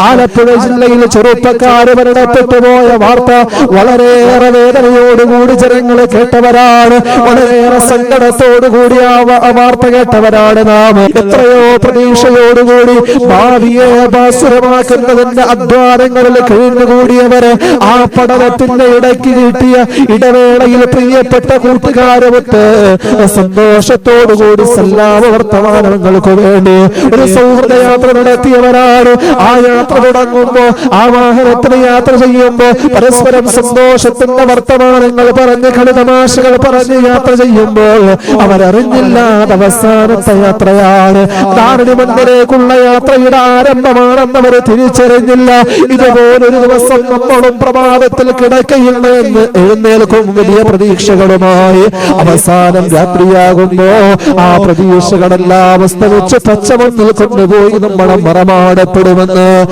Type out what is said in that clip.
ആലപ്പുഴ ജില്ലയിൽ ചെറുപ്പക്കാര് മരണപ്പെട്ടു പോയ വാർത്ത വളരെയേറെ വേദനയോടുകൂടി ജനങ്ങൾ കേട്ടവരാണ്. വളരെയേറെ സങ്കടത്തോടുകൂടി ആ വാർത്ത കേട്ടവരാണ് നാം. എത്രയോ പ്രതീക്ഷയോടുകൂടി ഭാവിയെ ഭാസുരമാക്കുന്നതിന്റെ അധ്വാനങ്ങളിൽ കഴിഞ്ഞുകൂടിയവര് ആ പഠനത്തിന്റെ ഇടയ്ക്ക് കിട്ടിയ ഇടവേളയിൽ പ്രിയപ്പെട്ട കൂട്ടുകാരുമൊത്ത് സന്തോഷത്തോടുകൂടി സല്ലാപ വർത്തമാനങ്ങൾക്ക് വേണ്ടി ഒരു സൗഹൃദയാത്ര നടത്തിയവരാണ്. ആ യാത്ര തുടങ്ങുമ്പോ, ആ വാഹനത്തിന് യാത്ര ചെയ്യുമ്പോ പരസ്പരം സന്തോഷത്തിന്റെ വർത്തമാനങ്ങൾ പറഞ്ഞ് കളിതമാശകൾ പറഞ്ഞ് യാത്ര ചെയ്യുമ്പോൾ അവരറിഞ്ഞില്ലാതെ അവസാനത്തെ യാത്രയാണ്, ദാരുണിമണ്ണിലേക്കുള്ള യാത്രയുടെ ആരംഭമാണെന്നവർ തിരിച്ചറിഞ്ഞില്ല. ഇതുപോലൊരു ദിവസം നമ്മളും പ്രഭാതത്തിൽ കിടക്കയിൽ നിന്ന് എഴുന്നേൽക്കും വലിയ പ്രതീക്ഷകളുമായി. അവസാനം രാത്രിയാകുമ്പോ ആ പ്രതീക്ഷകളെല്ലാം അവസ്ഥ വെച്ച് പച്ചമണ്ണിൽ കൊണ്ടുപോയി നമ്മളെ മറമാടപ്പെടുമെന്ന്